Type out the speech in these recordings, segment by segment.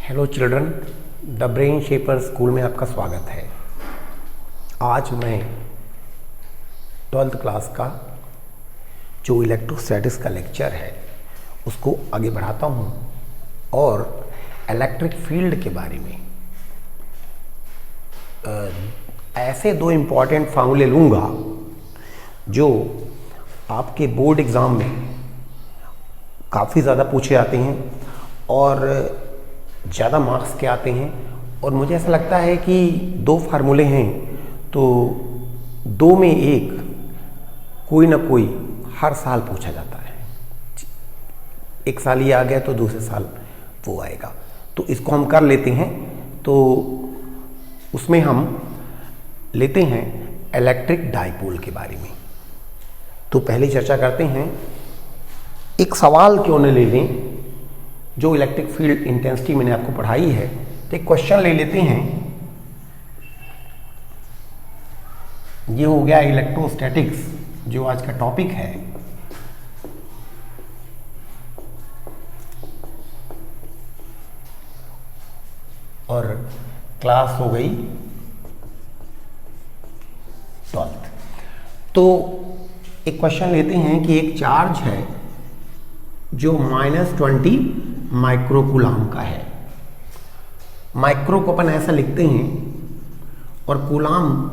Hello children, the brain shaper school में आपका स्वागत है। आज मैं 12th क्लास का जो इलेक्ट्रोस्टैटिक्स का लेक्चर है उसको आगे बढ़ाता हूँ और इलेक्ट्रिक फील्ड के बारे में ऐसे दो इम्पॉर्टेंट फार्मूले लूँगा जो आपके बोर्ड एग्ज़ाम में काफ़ी ज़्यादा पूछे जाते हैं और ज़्यादा मार्क्स के आते हैं। और मुझे ऐसा लगता है कि दो फार्मूले हैं तो दो में एक कोई ना कोई हर साल पूछा जाता है। एक साल ये आ गया तो दूसरे साल वो आएगा, तो इसको हम कर लेते हैं। तो उसमें हम लेते हैं इलेक्ट्रिक डाइपोल के बारे में। तो पहले चर्चा करते हैं, एक सवाल क्यों न ले लें जो इलेक्ट्रिक फील्ड इंटेंसिटी मैंने आपको पढ़ाई है। तो एक क्वेश्चन ले लेते हैं। ये हो गया इलेक्ट्रोस्टैटिक्स जो आज का टॉपिक है। और क्लास हो गई 12th। तो एक क्वेश्चन लेते हैं कि एक चार्ज है जो -20 माइक्रोकूलाम का है। माइक्रो को अपन ऐसा लिखते हैं और कूलाम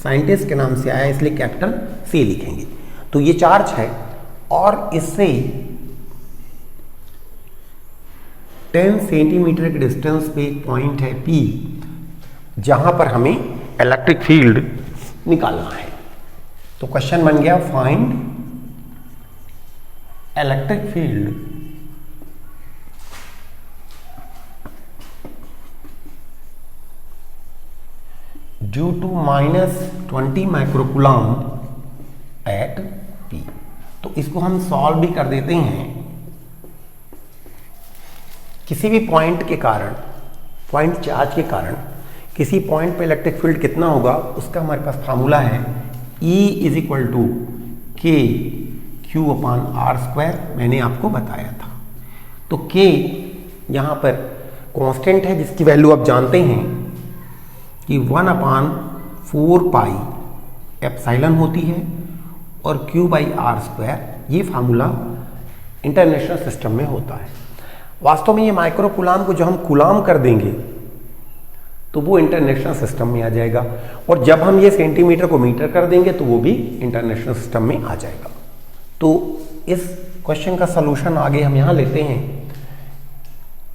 साइंटिस्ट के नाम से आया इसलिए कैपिटल C लिखेंगे। तो ये चार्ज है और इससे 10 सेंटीमीटर के डिस्टेंस पे एक पॉइंट है P, जहां पर हमें इलेक्ट्रिक फील्ड निकालना है। तो क्वेश्चन बन गया, find electric field due to -20 microcoulomb at P। तो इसको हम सॉल्व भी कर देते हैं। किसी भी पॉइंट के कारण, पॉइंट चार्ज के कारण किसी पॉइंट पे इलेक्ट्रिक फील्ड कितना होगा उसका हमारे पास फार्मूला है E = K Q/r²। मैंने आपको बताया था। तो K यहाँ पर कांस्टेंट है जिसकी वैल्यू आप जानते हैं कि 1/4 पाई एप्सिलॉन होती है और Q/r² ये फार्मूला इंटरनेशनल सिस्टम में होता है। वास्तव में ये माइक्रो कूलाम को जो हम कूलाम कर देंगे तो वो इंटरनेशनल सिस्टम में आ जाएगा, और जब हम ये सेंटीमीटर को मीटर कर देंगे तो वो भी इंटरनेशनल सिस्टम में आ जाएगा। तो इस क्वेश्चन का सलूशन आगे हम यहां लेते हैं।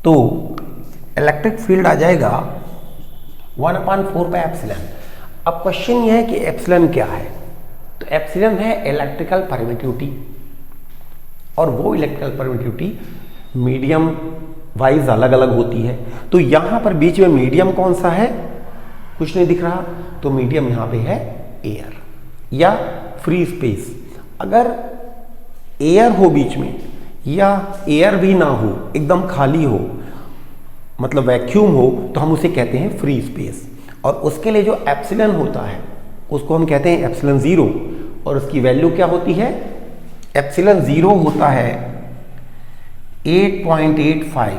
तो इलेक्ट्रिक फील्ड आ जाएगा 1/4 पाई एप्सिलॉन। अब क्वेश्चन ये है कि एप्सिलॉन क्या है। तो एप्सिलॉन है इलेक्ट्रिकल परमिटिविटी, और वो इलेक्ट्रिकल परमिटिविटी मीडियम वाइज अलग अलग होती है। तो यहां पर बीच में मीडियम कौन सा है, कुछ नहीं दिख रहा। तो मीडियम यहां पे है एयर या फ्री स्पेस। अगर एयर हो बीच में या एयर भी ना हो, एकदम खाली हो, मतलब वैक्यूम हो, तो हम उसे कहते हैं फ्री स्पेस। और उसके लिए जो एप्सिलॉन होता है उसको हम कहते हैं एप्सिलॉन 0, और उसकी वैल्यू क्या होती है। एप्सिलॉन 0 होता है 8.85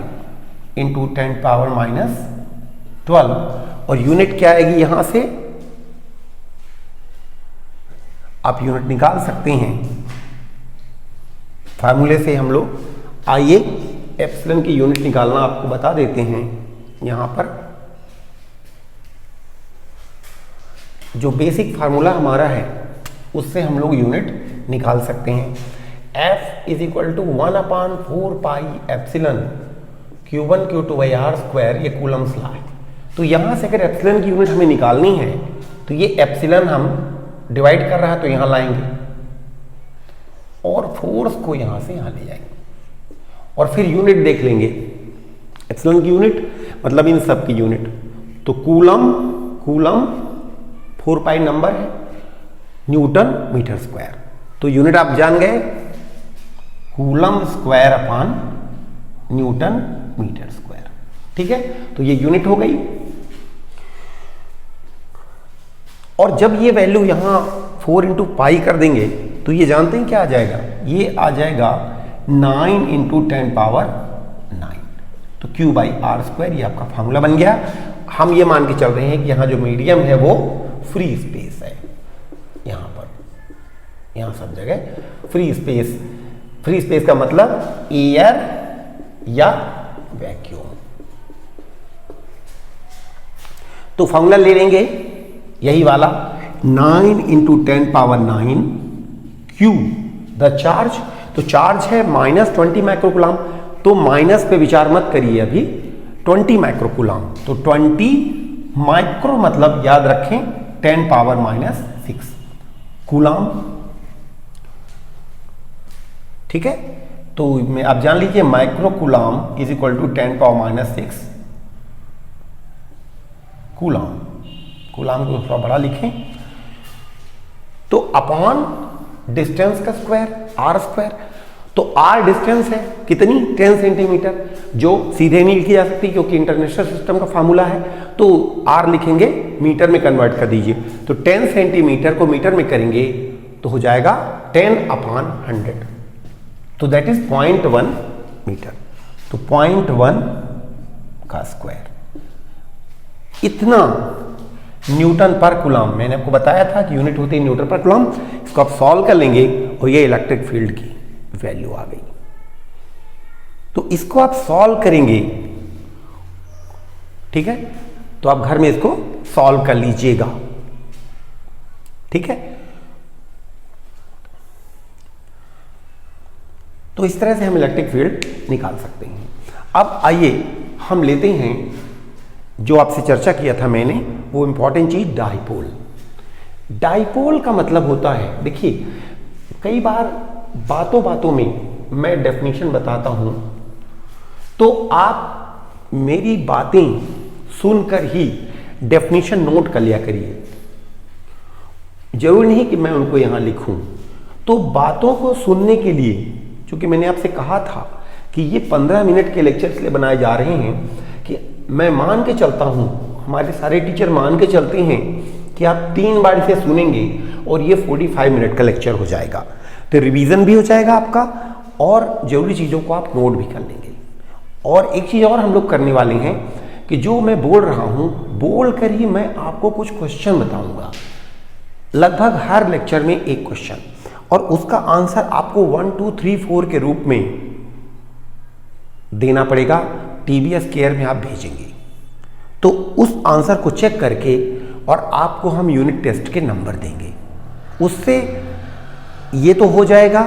× 10⁻⁻12, और यूनिट क्या आएगी यहां से, आप यूनिट निकाल सकते हैं फार्मूले से। हम लोग आइए एप्सिलॉन की यूनिट निकालना आपको बता देते हैं। यहां पर जो बेसिक फार्मूला हमारा है उससे हम लोग यूनिट निकाल सकते हैं। F = 1/4 pi epsilon Q1 Q2/r², ये कूलम्स लॉ है। तो यहां से अगर एप्सिलॉन की यूनिट हमें निकालनी है तो ये एप्सिलॉन हम डिवाइड कर रहा है तो यहां लाएंगे और फोर्स को यहां से यहां ले जाएंगे, और फिर यूनिट देख लेंगे। एप्सिलॉन की यूनिट मतलब इन सब की यूनिट। तो कूलम 4 पाई नंबर है, न्यूटन मीटर स्क्वायर। तो यूनिट आप जान गए, coulomb square upon newton metre square. ठीक है, तो ये यूनिट हो गई। और जब ये वैल्यू यहां 4 × पाई कर देंगे तो ये जानते हैं क्या आ जाएगा, ये आ जाएगा 9 × 10⁻⁹। तो Q बाई आर स्क्वायर, ये आपका फॉर्मूला बन गया। हम ये मान के चल रहे हैं कि यहाँ जो मीडियम है वो फ्री स्पेस है, यहाँ पर, यहाँ सब जगह फ्री स्पेस। फ्री स्पेस का मतलब एयर या वैक्यूम। तो फॉर्मूला ले लेंगे यही वाला, 9 × 10⁻9 Q द चार्ज। तो चार्ज है -20 माइक्रोकूलम, तो माइनस पे विचार मत करिए अभी, 20 माइक्रोकूलम। तो 20 माइक्रो मतलब याद रखें 10⁻⁻6 कूलम, ठीक है। तो मैं आप जान लीजिए microcoulomb is equal to 10⁻⁻6 coulomb. Coulomb को थोड़ा बड़ा लिखें, तो अपॉन डिस्टेंस का स्क्वायर आर स्क्वायर। तो आर डिस्टेंस है कितनी, 10 सेंटीमीटर, जो सीधे नहीं लिखी जा सकती क्योंकि इंटरनेशनल सिस्टम का फार्मूला है। तो आर लिखेंगे, मीटर में कन्वर्ट कर दीजिए। तो 10 सेंटीमीटर को मीटर में करेंगे तो हो जाएगा 10/100, तो दैट इज 0.1 मीटर। तो 0.1 का स्क्वायर, इतना न्यूटन पर कूलम। मैंने आपको बताया था कि यूनिट होती है न्यूटन पर कूलम। इसको आप सॉल्व कर लेंगे और ये इलेक्ट्रिक फील्ड की वैल्यू आ गई। तो इसको आप सॉल्व करेंगे, ठीक है। तो आप घर में इसको सॉल्व कर लीजिएगा, ठीक है। तो इस तरह से हम इलेक्ट्रिक फील्ड निकाल सकते हैं। अब आइए हम लेते हैं जो आपसे चर्चा किया था मैंने, वो इंपॉर्टेंट चीज डाइपोल। डाइपोल का मतलब होता है, देखिए कई बार बातों बातों में मैं डेफिनेशन बताता हूं तो आप मेरी बातें सुनकर ही डेफिनेशन नोट कर लिया करिए। जरूरी नहीं कि मैं उनको यहां लिखूं। तो बातों को सुनने के लिए, चूंकि मैंने आपसे कहा था कि ये 15 मिनट के लेक्चर इसलिए बनाए जा रहे हैं कि मैं मान के चलता हूं, हमारे सारे टीचर मान के चलते हैं कि आप 3 बार इसे सुनेंगे और ये 45 मिनट का लेक्चर हो जाएगा। तो रिवीजन भी हो जाएगा आपका और जरूरी चीज़ों को आप नोट भी कर लेंगे। और एक चीज़ और हम लोग करने वाले हैं कि जो मैं बोल रहा हूं, बोल कर ही मैं आपको कुछ क्वेश्चन बताऊंगा। लगभग हर लेक्चर में एक क्वेश्चन, और उसका आंसर आपको 1 2 3 4 के रूप में देना पड़ेगा। TBS केयर में आप भेजेंगे तो उस आंसर को चेक करके और आपको हम यूनिट टेस्ट के नंबर देंगे। उससे ये तो हो जाएगा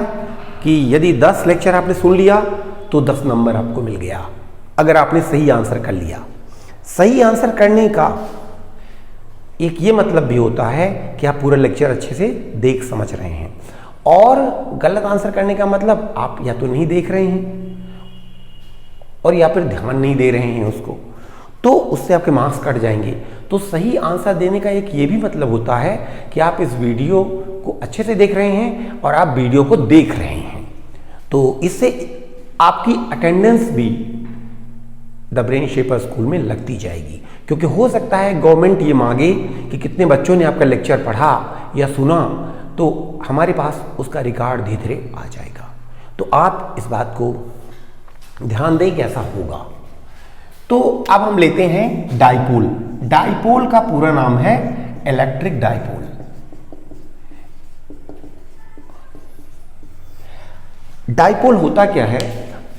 कि यदि 10 लेक्चर आपने सुन लिया तो 10 नंबर आपको मिल गया, अगर आपने सही आंसर कर लिया। सही आंसर करने का एक ये मतलब भी होता है कि आप पूरा लेक्चर अच्छे से देख समझ रहे हैं, और गलत आंसर करने का मतलब आप या तो नहीं देख रहे हैं और या फिर ध्यान नहीं दे रहे हैं उसको, तो उससे आपके मार्क्स कट जाएंगे। तो सही आंसर देने का एक ये भी मतलब होता है कि आप इस वीडियो को अच्छे से देख रहे हैं और आप वीडियो को देख रहे हैं। तो इससे आपकी अटेंडेंस भी द ब्रेन शेपर स्कूल में लगती जाएगी, क्योंकि हो सकता है गवर्नमेंट ये मांगे कि कितने बच्चों ने आपका लेक्चर पढ़ा या सुना, तो हमारे पास उसका रिकॉर्ड धीरे धीरे आ जाएगा। तो आप इस बात को ध्यान दें कि ऐसा होगा। तो अब हम लेते हैं डाइपोल। डाइपोल का पूरा नाम है इलेक्ट्रिक डाइपोल। डाइपोल होता क्या है,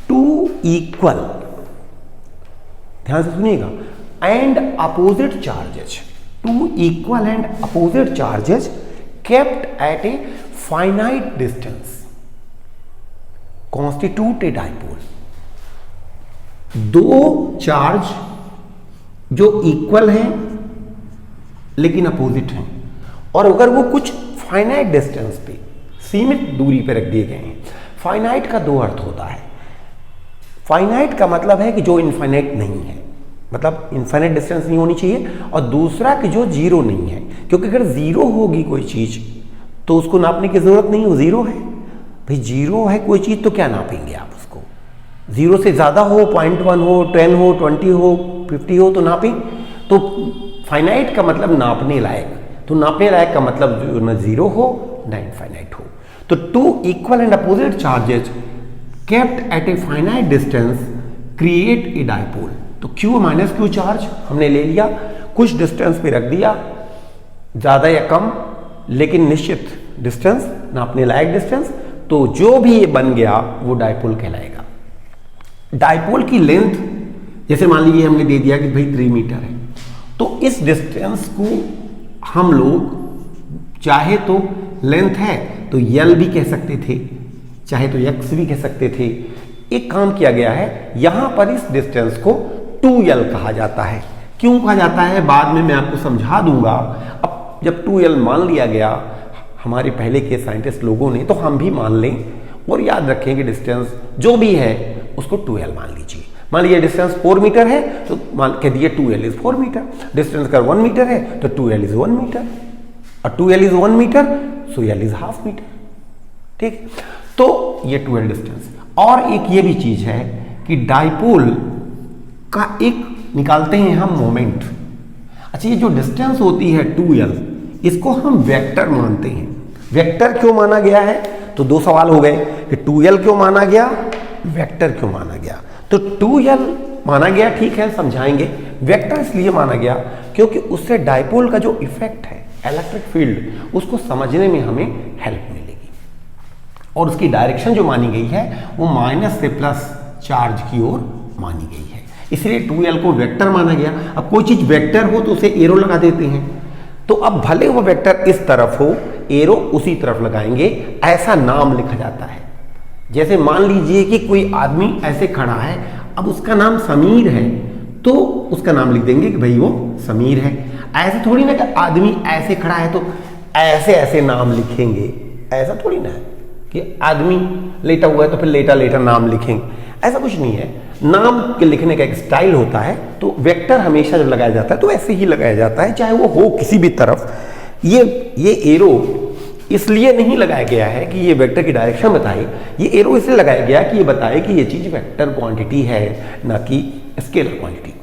2 इक्वल, ध्यान से सुनिएगा, and opposite charges, 2 equal and opposite charges kept at a finite distance constitute a dipole. 2 charge जो इक्वल हैं लेकिन अपोजिट हैं, और अगर वो कुछ फाइनाइट डिस्टेंस पे, सीमित दूरी पे रख दिए गए हैं। फाइनाइट का 2 अर्थ होता है। फाइनाइट का मतलब है कि जो इनफाइनाइट नहीं है, मतलब इनफाइनाइट डिस्टेंस नहीं होनी चाहिए, और दूसरा कि जो जीरो नहीं है, क्योंकि अगर जीरो होगी कोई चीज तो उसको नापने की जरूरत नहीं हो, जीरो है भाई, जीरो है कोई चीज तो क्या नापेंगे आप उसको। जीरो से ज्यादा हो, 0.1 हो, 10 हो, 20 हो, 50 हो तो नापें। तो फाइनाइट का मतलब नापने लायक, तो नापने लायक का मतलब न जीरो हो न इनफाइनाइट हो। तो 2 equal and opposite charges kept at a finite distance create a dipole. तो Q माइनस क्यू चार्ज हमने ले लिया, कुछ डिस्टेंस पे रख दिया, ज्यादा या कम लेकिन निश्चित डिस्टेंस, नापने लायक डिस्टेंस, तो जो भी ये बन गया वो डाइपोल कहलाएगा। डाइपोल की लेंथ जैसे मान लीजिए हमने दे दिया कि भाई 3 मीटर है, तो इस डिस्टेंस को हम लोग चाहे तो लेंथ है तो L भी कह सकते थे, चाहे तो X भी कह सकते थे। एक काम किया गया है, यहां पर इस डिस्टेंस को 2L कहा जाता है। क्यों कहा जाता है बाद में मैं आपको समझा दूंगा। अब जब 2L मान लिया गया हमारे पहले के साइंटिस्ट लोगों ने, तो हम भी मान लें और याद रखें कि डिस्टेंस जो भी है उसको 2L मान लीजिए। मान लीजिए डिस्टेंस 4 मीटर है तो मान कह दिए 2L इज 4 मीटर। डिस्टेंस अगर 1 मीटर है तो 2L इज 1 मीटर, और 2L is 1 metre so L is half metre. ठीक, तो ये 2L डिस्टेंस। और एक ये भी चीज है कि डाइपोल का एक निकालते हैं हम मोमेंट। अच्छा, ये जो डिस्टेंस होती है 2L, इसको हम वेक्टर मानते हैं। वेक्टर क्यों माना गया है? तो दो सवाल हो गए कि 2L क्यों माना गया, वेक्टर क्यों माना गया। तो 2L माना गया, ठीक है, समझाएंगे। वेक्टर इसलिए माना गया क्योंकि उससे डाइपोल का जो इफेक्ट है इलेक्ट्रिक फील्ड, उसको समझने में हमें हेल्प मिलेगी। और उसकी डायरेक्शन जो मानी गई है वो माइनस से प्लस चार्ज की ओर मानी गई है, इसलिए 2L को वेक्टर माना गया। अब कोई चीज वेक्टर हो तो उसे एरो लगा देते हैं, तो अब भले वो वेक्टर इस तरफ हो, एरो उसी तरफ लगाएंगे, ऐसा नाम लिखा जाता है। जैसे मान लीजिए कि कोई आदमी ऐसे खड़ा है, अब उसका नाम समीर है, तो उसका नाम लिख देंगे कि भाई वो समीर है। ऐसे थोड़ी ना कि आदमी ऐसे खड़ा है तो ऐसे ऐसे नाम लिखेंगे, ऐसा थोड़ी ना है कि आदमी लेटा हुआ है तो फिर लेटा लेटा नाम लिखेंगे, ऐसा कुछ नहीं है। नाम के लिखने का एक स्टाइल होता है, तो वेक्टर हमेशा जब लगाया जाता है तो ऐसे ही लगाया जाता है, चाहे वो हो किसी भी तरफ। ये एरो इसलिए नहीं लगाया गया है कि ये वेक्टर की डायरेक्शन बताए, ये एरो इसलिए लगाया गया कि ये बताए कि ये चीज वेक्टर क्वांटिटी है, ना कि स्केलर क्वांटिटी।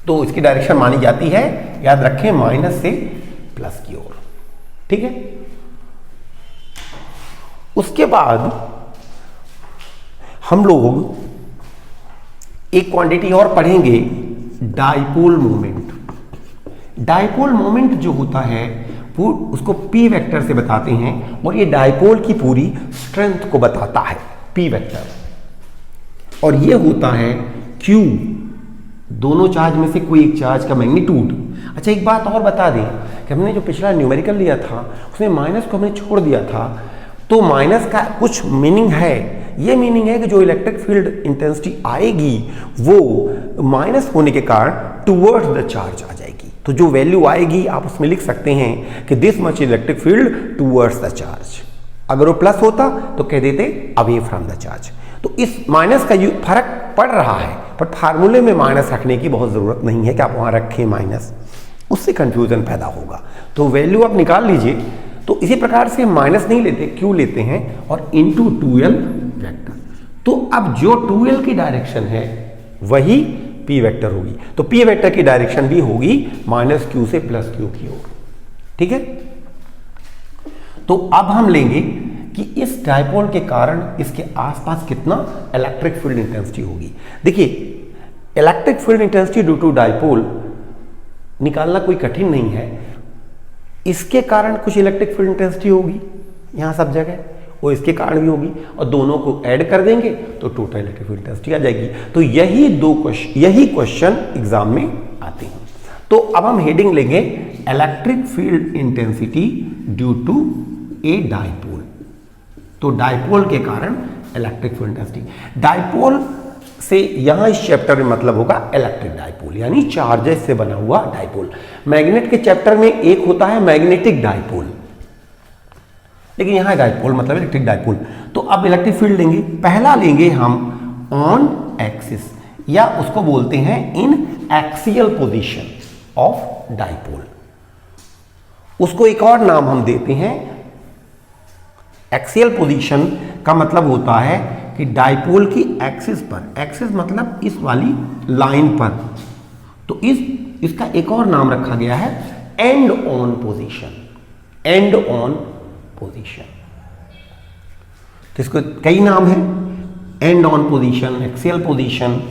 तो इसकी डायरेक्शन मानी जाती है, याद रखें, माइनस से प्लस की ओर। ठीक है, उसके बाद हम लोग एक क्वांटिटी और पढ़ेंगे, डाइपोल मोमेंट। डाइपोल मोमेंट जो होता है वो उसको P वेक्टर से बताते हैं, और ये डाइपोल की पूरी स्ट्रेंथ को बताता है, P वेक्टर। और ये होता है Q, दोनों चार्ज में से कोई एक चार्ज का मैग्नीट्यूड। अच्छा, एक बात और बता दें कि हमने जो पिछला न्यूमेरिकल लिया था उसमें माइनस को हमने छोड़ दिया था, तो माइनस का कुछ मीनिंग है। ये मीनिंग है कि जो इलेक्ट्रिक फील्ड इंटेंसिटी आएगी वो माइनस होने के कारण टुवर्ड्स द चार्ज आ जाएगी। तो जो वैल्यू आएगी आप उसमें लिख सकते हैं कि this much electric field towards the charge. अगर वो प्लस होता तो कह देते अवे फ्रॉम द चार्ज। तो इस माइनस का फर्क पड़ रहा है, पर फार्मूले में माइनस रखने की बहुत जरूरत नहीं है कि आप वहां रखें माइनस, उससे कंफ्यूजन पैदा होगा। तो वैल्यू आप निकाल लीजिए। तो इसी प्रकार से माइनस नहीं लेते, क्यू लेते हैं और इंटू 2L वेक्टर। तो अब जो 2L की डायरेक्शन है वही P वेक्टर होगी, तो P वेक्टर की डायरेक्शन भी होगी माइनस क्यू से प्लस क्यू की ओर। ठीक है, तो अब हम लेंगे कि इस डाइपोल के कारण इसके आसपास कितना इलेक्ट्रिक फील्ड इंटेंसिटी होगी। देखिए, electric field intensity due to dipole निकालना कोई कठिन नहीं है। इसके कारण कुछ इलेक्ट्रिक फील्ड इंटेंसिटी होगी यहां सब जगह, और इसके कारण भी होगी, और दोनों को ऐड कर देंगे तो टोटल इलेक्ट्रिक फील्ड इंटेंसिटी आ जाएगी। तो यही क्वेश्चन एग्जाम में आते हैं। तो अब हम हेडिंग लेंगे electric field intensity due to a dipole. तो डाइपोल के कारण इलेक्ट्रिक फील्ड इंटेंसिटी। डाइपोल से यहां इस चैप्टर में मतलब होगा इलेक्ट्रिक डाइपोल, यानी चार्जेस से बना हुआ डाइपोल। मैग्नेट के चैप्टर में एक होता है मैग्नेटिक डाइपोल, लेकिन यहां डाइपोल मतलब इलेक्ट्रिक डाइपोल। तो अब इलेक्ट्रिक फील्ड लेंगे, पहला लेंगे हम ऑन एक्सिस, या उसको बोलते हैं इन एक्सियल पोजीशन ऑफ डाइपोल। उसको एक और नाम हम देते हैं, एक्सियल पोजीशन का मतलब होता है कि डाइपोल की एक्सिस पर, एक्सिस मतलब इस वाली लाइन पर, तो इसका एक और नाम रखा गया है and on position, and on position. तो इसको कई नाम है, and on position, axial position.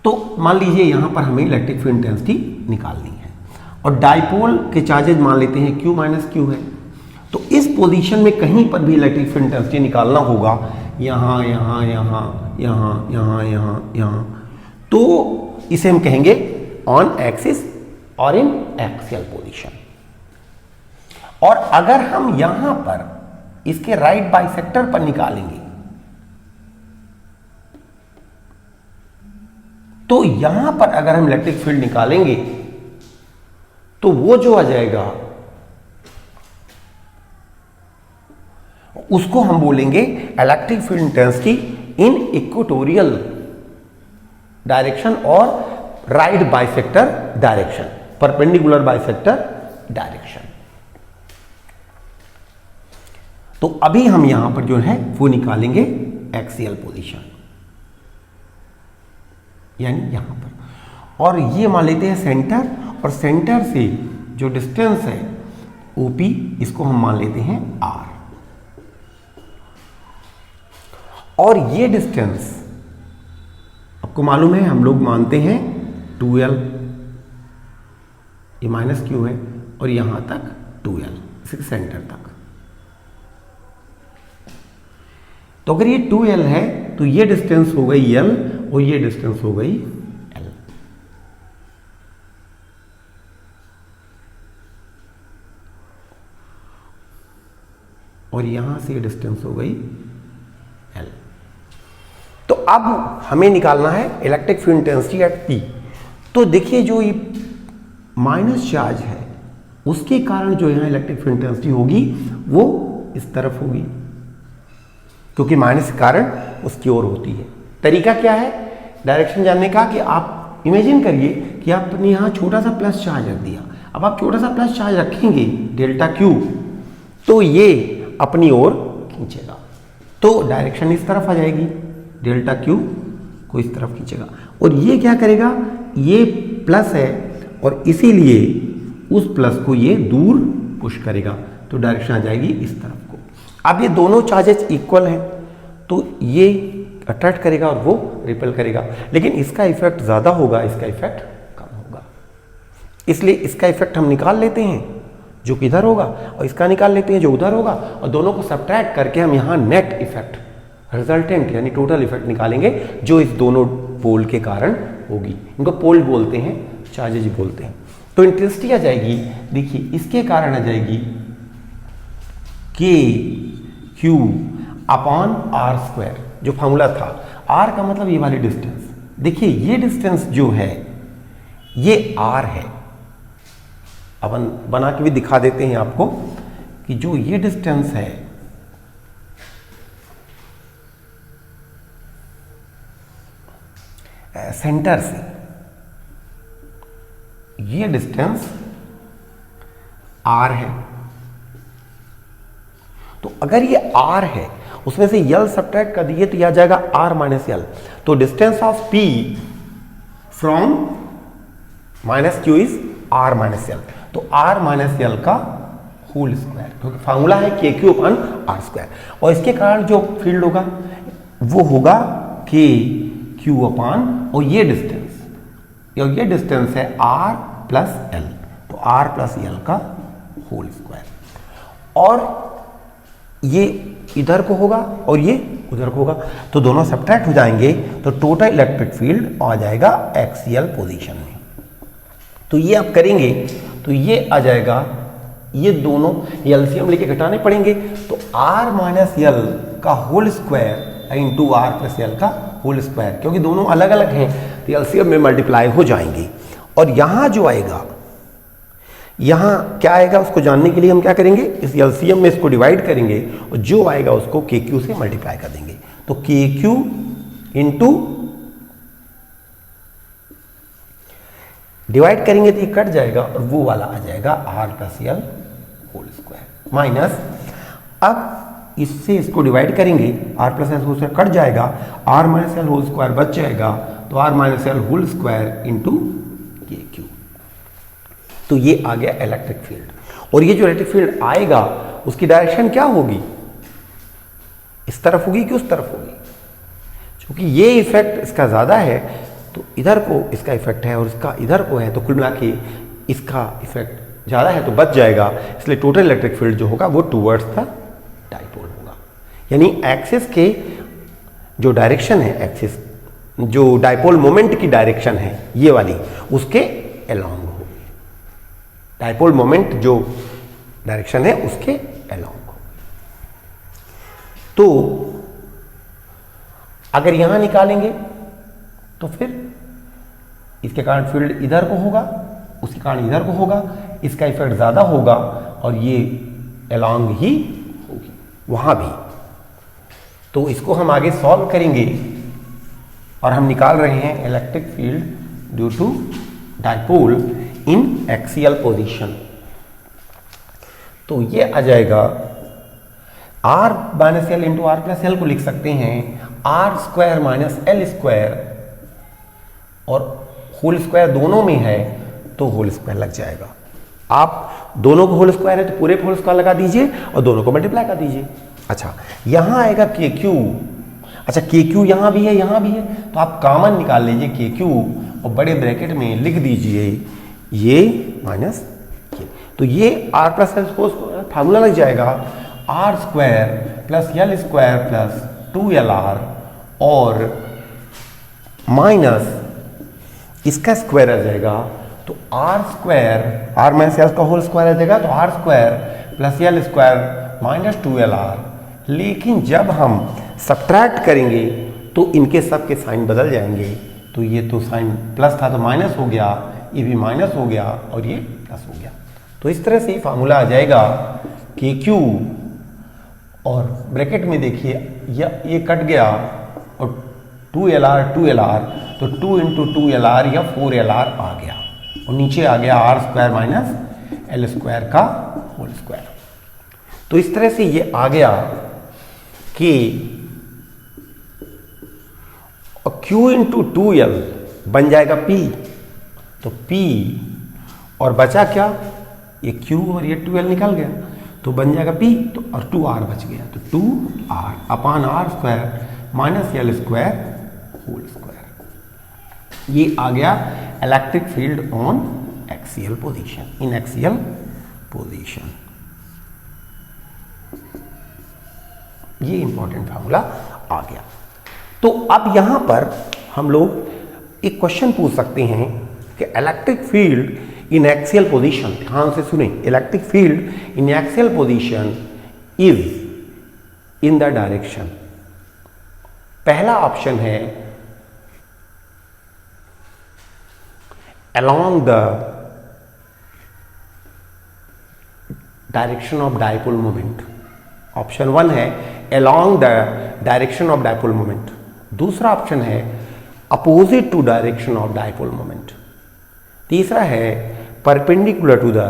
तो मान लीजिए यहां पर हमें इलेक्ट्रिक फील्ड इंटेंसिटी निकालनी है और डाइपोल के चार्जेज मान लेते हैं Q माइनस क्यू है। तो इस पोजीशन में कहीं पर भी इलेक्ट्रिक फील्ड इंटेंसिटी निकालना होगा, यहां यहां यहां यहां यहां यहां यहां, तो इसे हम कहेंगे ऑन एक्सिस और इन एक्सियल पोजीशन। और अगर हम यहां पर इसके राइट बाइसेक्टर पर निकालेंगे तो यहां पर अगर हम इलेक्ट्रिक फील्ड निकालेंगे तो वो जो आ जाएगा उसको हम बोलेंगे electric field intensity in equatorial direction और right bisector direction, perpendicular bisector direction. तो अभी हम यहां पर जो है वो निकालेंगे एक्सियल पोजीशन, यानी यहां पर। और ये मान लेते हैं सेंटर, और सेंटर से जो डिस्टेंस है OP, इसको हम मान लेते हैं R। और ये डिस्टेंस आपको मालूम है, हम लोग मानते हैं 2L, ये माइनस क्यू है, और यहां तक 2L, इसे सेंटर तक। तो अगर ये 2L है तो ये डिस्टेंस हो गई L और ये डिस्टेंस हो गई L। और यहां से ये डिस्टेंस हो गई L। तो अब हमें निकालना है electric field intensity at P। तो देखिए जो ये माइनस चार्ज है उसके कारण जो यहां इलेक्ट्रिक फील्ड इंटेंसिटी होगी वो इस तरफ होगी, क्योंकि माइनस के कारण उसकी ओर होती है। तरीका क्या है डायरेक्शन जानने का, कि आप इमेजिन करिए कि आपने यहां छोटा सा प्लस चार्ज रख दिया। अब आप छोटा सा प्लस चार्ज रखेंगे डेल्टा Q, तो ये अपनी ओर खींचेगा, तो डायरेक्शन इस तरफ आ जाएगी, डेल्टा Q को इस तरफ खींचेगा। और ये क्या करेगा, ये प्लस है और इसीलिए उस प्लस को ये दूर पुश करेगा, तो डायरेक्शन आ जाएगी इस तरफ को। अब ये दोनों चार्जेस इक्वल हैं तो ये अट्रैक्ट करेगा और वो रिपेल करेगा, लेकिन इसका इफेक्ट ज्यादा होगा, इसका इफेक्ट कम होगा। इसलिए इसका इफेक्ट हम निकाल लेते हैं जो कि इधर होगा, और इसका निकाल लेते हैं जो उधर होगा, और दोनों को सब्ट्रैक्ट करके हम यहाँ नेट इफेक्ट, रिजल्टेंट यानी टोटल इफेक्ट निकालेंगे जो इस दोनों पोल के कारण होगी। इनको पोल बोलते हैं, चार्जेज बोलते हैं। तो इंटेंसिटी आ जाएगी, देखिए इसके कारण आ जाएगी KQ अपॉन R², जो फॉर्मूला था। R का मतलब ये वाली डिस्टेंस, देखिए ये डिस्टेंस जो है ये R है। अब बना के भी दिखा देते हैं आपको कि जो ये डिस्टेंस है सेंटर से, ये डिस्टेंस R है। तो अगर ये R है, उसमें से L सब्ट्रैक्ट कर दिए तो यह आ जाएगा R माइनस L। तो distance of P from minus Q is R minus L। तो R माइनस L का होल स्क्वायर, क्योंकि फार्मूला है KQ अपॉन R², और इसके कारण जो फील्ड होगा वो होगा KQ अपॉन, और ये डिस्टेंस है R प्लस L, तो R प्लस L का होल स्क्वायर। और ये इधर को होगा और ये उधर को होगा, तो दोनों सब्ट्रैक्ट हो जाएंगे, तो टोटल इलेक्ट्रिक फील्ड आ जाएगा एक्सियल पोजीशन में। तो ये आप करेंगे तो ये आ जाएगा, ये दोनों एलसीएम लेके घटाने पड़ेंगे, तो R माइनस L का whole square into R plus L का होल स्क्वायर, क्योंकि दोनों अलग अलग हैं तो एलसीएम में मल्टीप्लाई हो जाएंगे। और यहां जो आएगा, यहां क्या आएगा उसको जानने के लिए हम क्या करेंगे, इस एलसीएम में इसको डिवाइड करेंगे और जो आएगा उसको KQ से मल्टीप्लाई कर देंगे। तो KQ इंटू डिवाइड करेंगे तो ये कट जाएगा और वो वाला आ जाएगा R plus L whole square minus, अब इससे इसको डिवाइड करेंगे, R plus L whole square cut जाएगा, R minus L whole square बच जाएगा, तो R minus L whole square into KQ। तो ये आ गया इलेक्ट्रिक फील्ड। और ये जो इलेक्ट्रिक फील्ड आएगा उसकी डायरेक्शन क्या होगी, इस तरफ होगी कि उस तरफ होगी। क्योंकि ये इफेक्ट इसका ज़्यादा है तो इधर को इसका इफेक्ट है और इसका इधर को है, तो कुल मिला के इसका इफेक्ट ज़्यादा है तो बच जाएगा। इसलिए टोटल इलेक्ट्रिक फील्ड जो होगा वो टूवर्ड्स द डाइपोल होगा। यानी एक्सिस के जो डायरेक्शन है, एक्सिस जो डाइपोल मोमेंट की डायरेक्शन है ये वाली, उसके अलोंग होगी। डाइपोल मोमेंट जो डायरेक्शन है उसके अलोंग होगी। तो अगर यहां निकालेंगे तो फिर इसके कारण फील्ड इधर को होगा, उसके कारण इधर को होगा, इसका इफेक्ट ज्यादा होगा और ये अलोंग ही होगी वहां भी। तो इसको हम आगे सॉल्व करेंगे और हम निकाल रहे हैं electric field due to dipole in axial position. तो ये आ जाएगा R minus L into R plus L को लिख सकते हैं R square minus L square, और होल स्क्वायर दोनों में है तो होल स्क्वायर लग जाएगा। आप दोनों को होल स्क्वायर है तो पूरे होल स्क्वायर लगा दीजिए और दोनों को मल्टीप्लाई कर दीजिए। अच्छा, यहां आएगा के क्यू। अच्छा, के क्यू यहां भी है, यहां भी है, तो आप कॉमन निकाल लीजिए के क्यू और बड़े ब्रैकेट में लिख दीजिए ये माइनस ये। तो ये आर प्लस एल फार्मूला लग जाएगा R square plus L square plus 2LR और माइनस इसका स्क्वायर आ जाएगा तो R square, R minus L का होल स्क्वायर आ जाएगा तो R square plus L square minus 2LR। लेकिन जब हम सब्ट्रैक्ट करेंगे तो इनके सब के साइन बदल जाएंगे। तो ये तो साइन प्लस था तो माइनस हो गया, ये भी माइनस हो गया और ये प्लस हो गया। तो इस तरह से फार्मूला आ जाएगा के क्यू, और ब्रैकेट में देखिए ये कट गया और 2LR तो 2 इंटू 2LR या 4LR आ गया और नीचे आ गया R square minus L square का होल स्क्वायर। तो इस तरह से ये आ गया कि Q इंटू 2L बन जाएगा P, तो P और बचा क्या, ये Q और ये 2L निकल गया तो बन जाएगा P, तो और 2R बच गया तो 2R upon R square minus L square whole square. ये आ गया electric field on axial position, in axial position. ये इंपॉर्टेंट फार्मूला आ गया। तो अब यहां पर हम लोग एक क्वेश्चन पूछ सकते हैं कि इलेक्ट्रिक फील्ड इन एक्सियल पोजीशन, ध्यान से सुने, electric field in axial position is in the direction. पहला ऑप्शन है along the direction of dipole moment। Option 1 है along the direction of dipole moment। दूसरा ऑप्शन है opposite to direction of dipole moment। तीसरा है perpendicular to the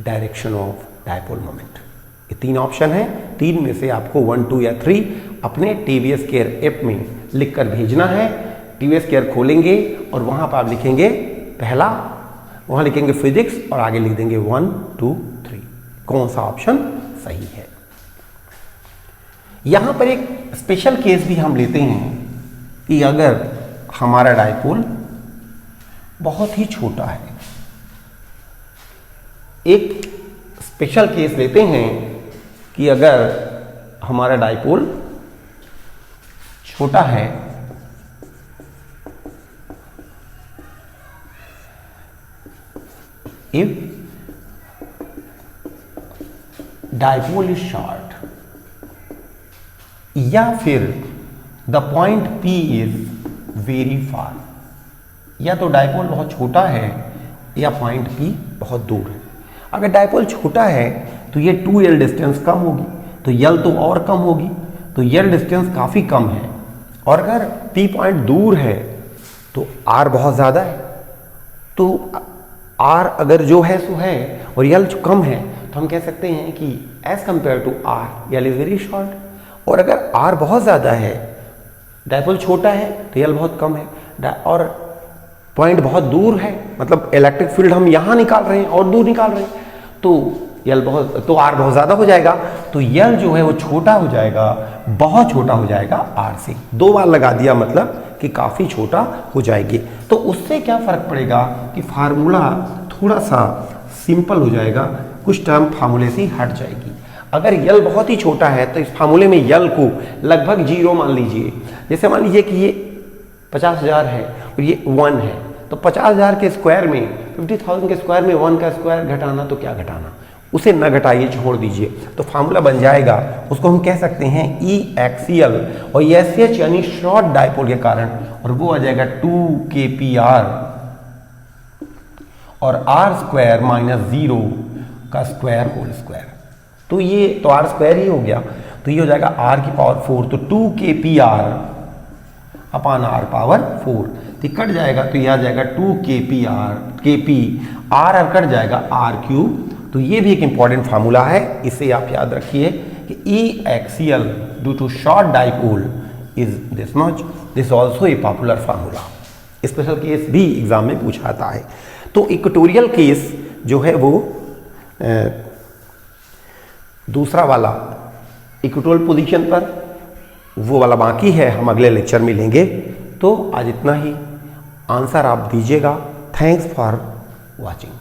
direction of dipole moment। ये 3 option है, 3 में से आपको 1, 2 या 3 अपने TVS केयर ऐप में लिखकर भेजना है। TVS केयर खोलेंगे और वहां पर आप लिखेंगे पहला, वहां लिखेंगे फिजिक्स और आगे लिख देंगे 1, 2, 3 कौन सा ऑप्शन सही है। यहां पर एक स्पेशल केस भी हम लेते हैं कि अगर हमारा डाइपोल बहुत ही छोटा है, एक स्पेशल केस लेते हैं कि अगर हमारा डाइपोल छोटा है, if dipole is short, या फिर the point P is very far, या तो डाइपोल बहुत छोटा है या पॉइंट P बहुत दूर है। अगर डाइपोल छोटा है तो ये 2L डिस्टेंस कम होगी, तो L तो और कम होगी, तो L डिस्टेंस काफी कम है। और अगर P पॉइंट दूर है तो R बहुत ज्यादा है, तो R अगर जो है सो है और L जो कम है तो हम कह सकते हैं कि as compared to R L is very short. और अगर R बहुत ज़्यादा है, डाइपोल छोटा है तो L बहुत कम है, और पॉइंट बहुत दूर है, मतलब इलेक्ट्रिक फील्ड हम यहाँ निकाल रहे हैं और दूर निकाल रहे हैं, तो यल बहुत तो आर बहुत ज़्यादा हो जाएगा, तो यल जो है वो छोटा हो जाएगा, बहुत छोटा हो जाएगा आर से। 2 बार लगा दिया मतलब कि काफ़ी छोटा हो जाएगी। तो उससे क्या फ़र्क पड़ेगा कि फार्मूला थोड़ा सा सिंपल हो जाएगा, कुछ टर्म फार्मूले से हट जाएगी। अगर यल बहुत ही छोटा है तो इस फार्मूले में यल को लगभग 0 मान लीजिए। जैसे मान लीजिए कि ये 50,000 है और ये 1 है, तो 50,000 के स्क्वायर में 50,000 के स्क्वायर में 1 का स्क्वायर घटाना, तो क्या घटाना, उसे न घटाइए, छोड़ दीजिए। तो फार्मूला बन जाएगा, उसको हम कह सकते हैं ई एक्सियल, और एस एच यानी शॉर्ट डायपोल के कारण, और वो आ जाएगा 2kpr और आर स्क्वायर माइनस 0 का स्क्वायर होल स्क्वायर। तो ये तो आर स्क्वायर ही हो गया, तो ये हो जाएगा आर की पावर 4, तो 2kpr अपान आर पावर 4, तो कट जाएगा, तो यह आ जाएगा 2kp आर कट जाएगा आर क्यूब। तो ये भी एक इंपॉर्टेंट फार्मूला है, इसे आप याद रखिए कि E axial due to short dipole is this much, this also a popular formula. Special case भी एग्जाम में पूछा आता है। तो इक्वेटोरियल केस जो है वो दूसरा वाला इक्वेटोरियल पोजीशन पर, वो वाला बाकी है, हम अगले लेक्चर में लेंगे। तो आज इतना ही, आंसर आप दीजिएगा। Thanks for watching.